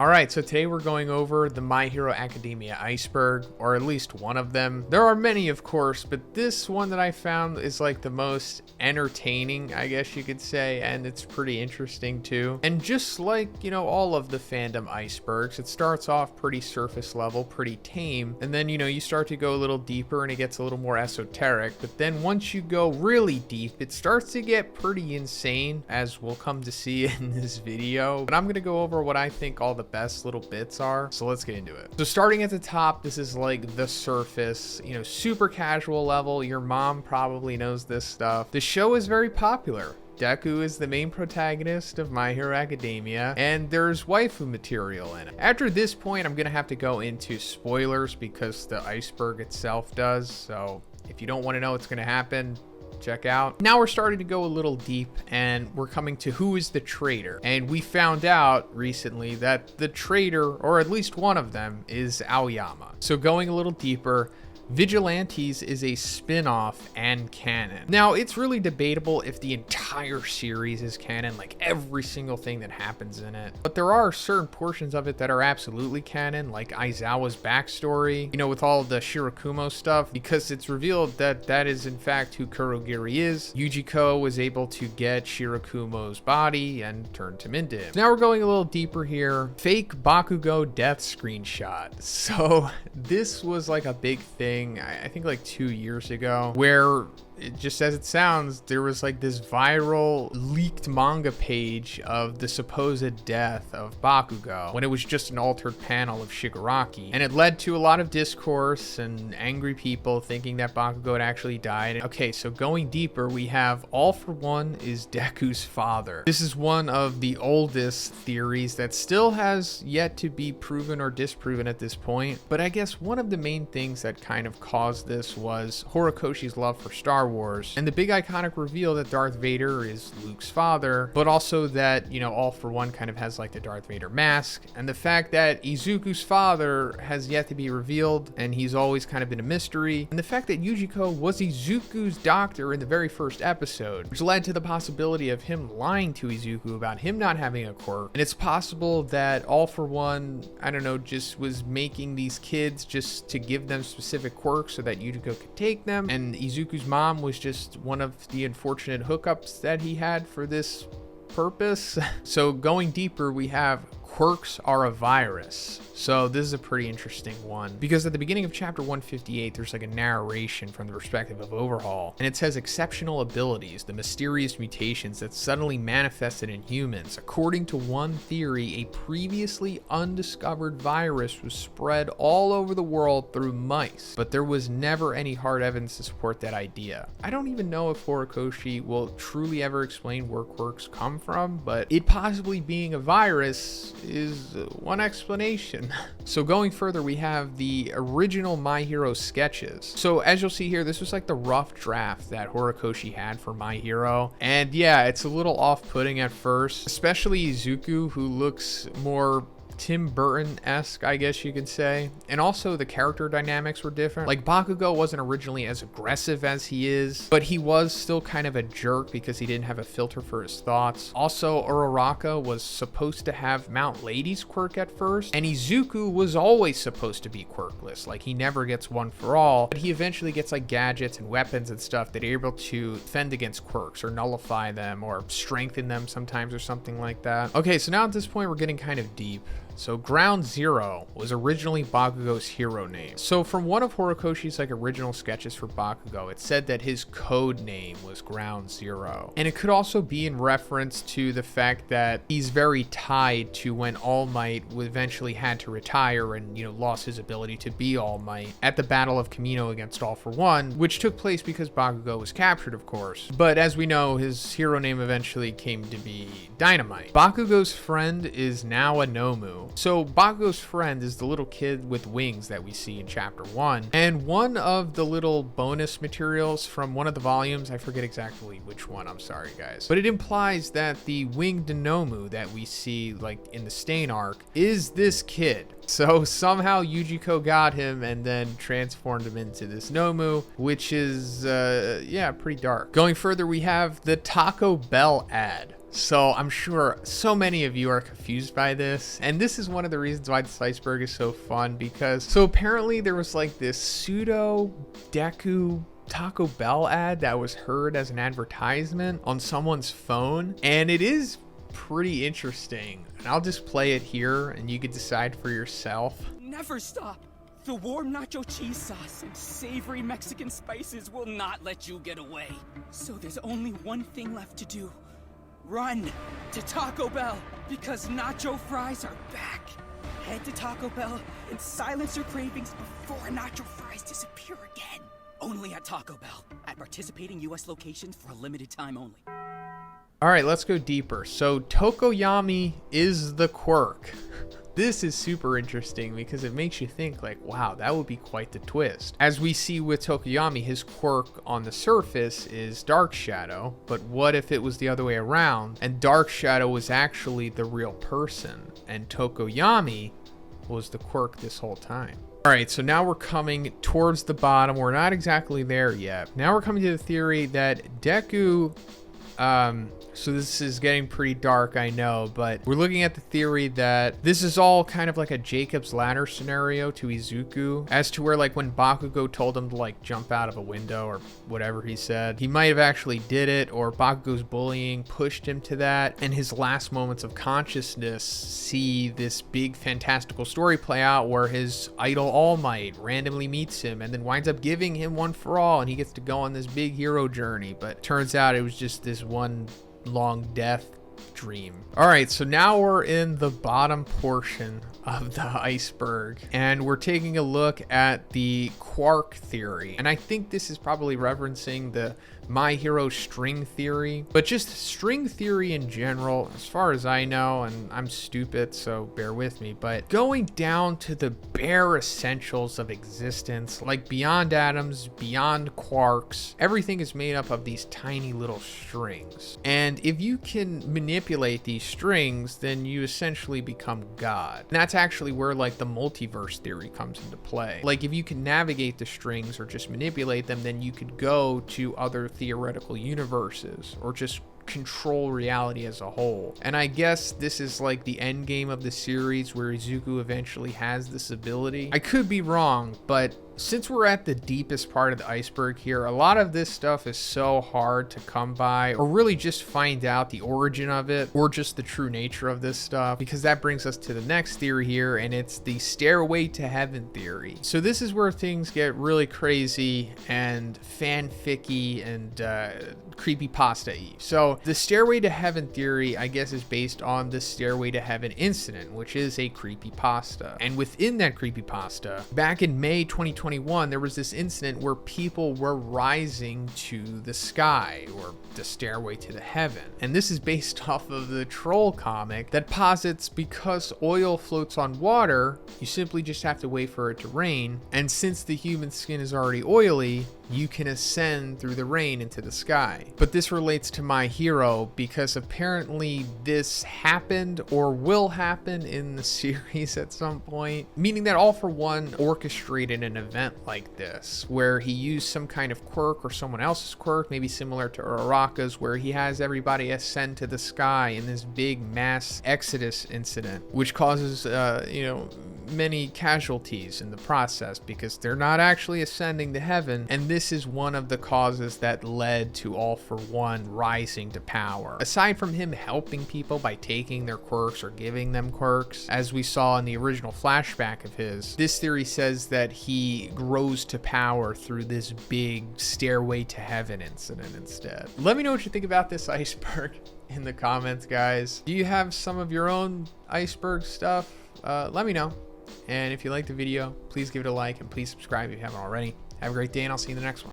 Alright, so today we're going over the My Hero Academia Iceberg, or at least one of them. There are many, of course, but this one that I found is like the most entertaining, I guess you could say, and it's pretty interesting too. And just like, all of the fandom icebergs, it starts off pretty surface level, pretty tame, and then, you start to go a little deeper and it gets a little more esoteric, but then once you go really deep, it starts to get pretty insane, as we'll come to see in this video. But I'm going to go over what I think all the best little bits are, so let's get into it. So starting at the top, this is like the surface, super casual level. Your mom probably knows this stuff. The show is very popular. Deku is the main protagonist of My Hero Academia, and there's waifu material in it. After this point, I'm gonna have to go into spoilers because the iceberg itself does, so if you don't want to know what's gonna happen, check out. Now we're starting to go a little deep, and we're coming to who is the traitor. And we found out recently that the traitor, or at least one of them, is Aoyama. So going a little deeper, Vigilantes is a spin-off and canon. Now, it's really debatable if the entire series is canon, like every single thing that happens in it. But there are certain portions of it that are absolutely canon, like Aizawa's backstory, with all the Shirakumo stuff, because it's revealed that that is in fact who Kurogiri is. Yujiko was able to get Shirakumo's body and turned him into him. Now we're going a little deeper here. Fake Bakugo death screenshot. So this was like a big thing, I think like 2 years ago, where it just as it sounds, there was like this viral leaked manga page of the supposed death of Bakugo when it was just an altered panel of Shigaraki. And it led to a lot of discourse and angry people thinking that Bakugo had actually died. Okay, so going deeper, we have All For One is Deku's father. This is one of the oldest theories that still has yet to be proven or disproven at this point. But I guess one of the main things that kind of caused this was Horikoshi's love for Star Wars, and the big iconic reveal that Darth Vader is Luke's father, but also that, All For One kind of has like the Darth Vader mask, and the fact that Izuku's father has yet to be revealed, and he's always kind of been a mystery, and the fact that Yujiko was Izuku's doctor in the very first episode, which led to the possibility of him lying to Izuku about him not having a quirk. And it's possible that All For One, I don't know, just was making these kids just to give them specific quirks so that Yujiko could take them, and Izuku's mom was just one of the unfortunate hookups that he had for this purpose. So going deeper, we have Quirks Are a virus. So this is a pretty interesting one, because at the beginning of chapter 158, there's like a narration from the perspective of Overhaul, and it says exceptional abilities, the mysterious mutations that suddenly manifested in humans. According to one theory, a previously undiscovered virus was spread all over the world through mice, but there was never any hard evidence to support that idea. I don't even know if Horikoshi will truly ever explain where quirks come from, but it possibly being a virus is one explanation. So going further, we have the original My Hero sketches. So as you'll see here, this was like the rough draft that Horikoshi had for My Hero. And yeah, it's a little off-putting at first, especially Izuku, who looks more Tim Burton-esque, I guess you could say. And also the character dynamics were different. Like Bakugo wasn't originally as aggressive as he is, but he was still kind of a jerk because he didn't have a filter for his thoughts. Also, Uraraka was supposed to have Mount Lady's quirk at first, and Izuku was always supposed to be quirkless. Like he never gets one for all, but he eventually gets like gadgets and weapons and stuff that are able to defend against quirks or nullify them or strengthen them sometimes or something like that. Okay, so now at this point we're getting kind of deep. So Ground Zero was originally Bakugo's hero name. So from one of Horikoshi's like original sketches for Bakugo, it said that his code name was Ground Zero. And it could also be in reference to the fact that he's very tied to when All Might eventually had to retire and, lost his ability to be All Might at the Battle of Kamino against All For One, which took place because Bakugo was captured, of course. But as we know, his hero name eventually came to be Dynamite. Bakugo's friend is now a Nomu. So Bakugo's friend is the little kid with wings that we see in chapter 1. And one of the little bonus materials from one of the volumes, I forget exactly which one, I'm sorry guys, but it implies that the winged Nomu that we see like in the Stain arc is this kid. So somehow Yujiko got him and then transformed him into this Nomu, which is, yeah, pretty dark. Going further, we have the Taco Bell ad. So I'm sure so many of you are confused by this. And this is one of the reasons why this iceberg is so fun, because so apparently there was like this pseudo Deku Taco Bell ad that was heard as an advertisement on someone's phone. And it is pretty interesting. And I'll just play it here and you can decide for yourself. Never stop. The warm nacho cheese sauce and savory Mexican spices will not let you get away. So there's only one thing left to do. Run to Taco Bell, because nacho fries are back. Head to Taco Bell and silence your cravings before nacho fries disappear again. Only at Taco Bell, at participating US locations for a limited time only. All right, let's go deeper. So Tokoyami is the Quirk. This is super interesting because it makes you think like, wow, that would be quite the twist. As we see with Tokoyami, his quirk on the surface is Dark Shadow, but what if it was the other way around and Dark Shadow was actually the real person and Tokoyami was the quirk this whole time? All right, so now we're coming towards the bottom. We're not exactly there yet. Now we're coming to the theory that Deku, so this is getting pretty dark, I know, but we're looking at the theory that this is all kind of like a Jacob's Ladder scenario to Izuku, as to where like when Bakugo told him to like jump out of a window or whatever he said, he might have actually did it, or Bakugo's bullying pushed him to that, and his last moments of consciousness see this big fantastical story play out where his idol All Might randomly meets him and then winds up giving him One for All, and he gets to go on this big hero journey, but turns out it was just this one long death dream. All right, so now we're in the bottom portion of the iceberg and we're taking a look at the Quark Theory, and I think this is probably referencing the My Hero string theory, but just string theory in general, as far as I know, and I'm stupid so bear with me, but going down to the bare essentials of existence, like beyond atoms, beyond quarks, everything is made up of these tiny little strings, and if you can manipulate these strings, then you essentially become God. And that's actually where like the multiverse theory comes into play. Like if you can navigate the strings or just manipulate them, then you could go to other theoretical universes or just control reality as a whole. And I guess this is like the end game of the series where Izuku eventually has this ability. I could be wrong, but since we're at the deepest part of the iceberg here, a lot of this stuff is so hard to come by or really just find out the origin of it or just the true nature of this stuff, because that brings us to the next theory here, and it's the Stairway to Heaven theory. So this is where things get really crazy and fanficky and creepypasta-y. So the Stairway to Heaven theory, I guess, is based on the Stairway to Heaven incident, which is a creepypasta. And within that creepypasta, back in May 2021, there was this incident where people were rising to the sky, or the stairway to the heaven. And this is based off of the Troll comic that posits because oil floats on water, you simply just have to wait for it to rain. And since the human skin is already oily, you can ascend through the rain into the sky. But this relates to My Hero because apparently this happened or will happen in the series at some point, meaning that All For One orchestrated an event like this where he used some kind of quirk or someone else's quirk, maybe similar to Uraraka's, where he has everybody ascend to the sky in this big mass exodus incident, which causes many casualties in the process because they're not actually ascending to heaven. And this is one of the causes that led to All For One rising to power. Aside from him helping people by taking their quirks or giving them quirks, as we saw in the original flashback of his, this theory says that he rose to power through this big Stairway to Heaven incident instead. Let me know what you think about this iceberg in the comments, guys. Do you have some of your own iceberg stuff? Let me know. And if you liked the video, please give it a like and please subscribe if you haven't already. Have a great day, and I'll see you in the next one.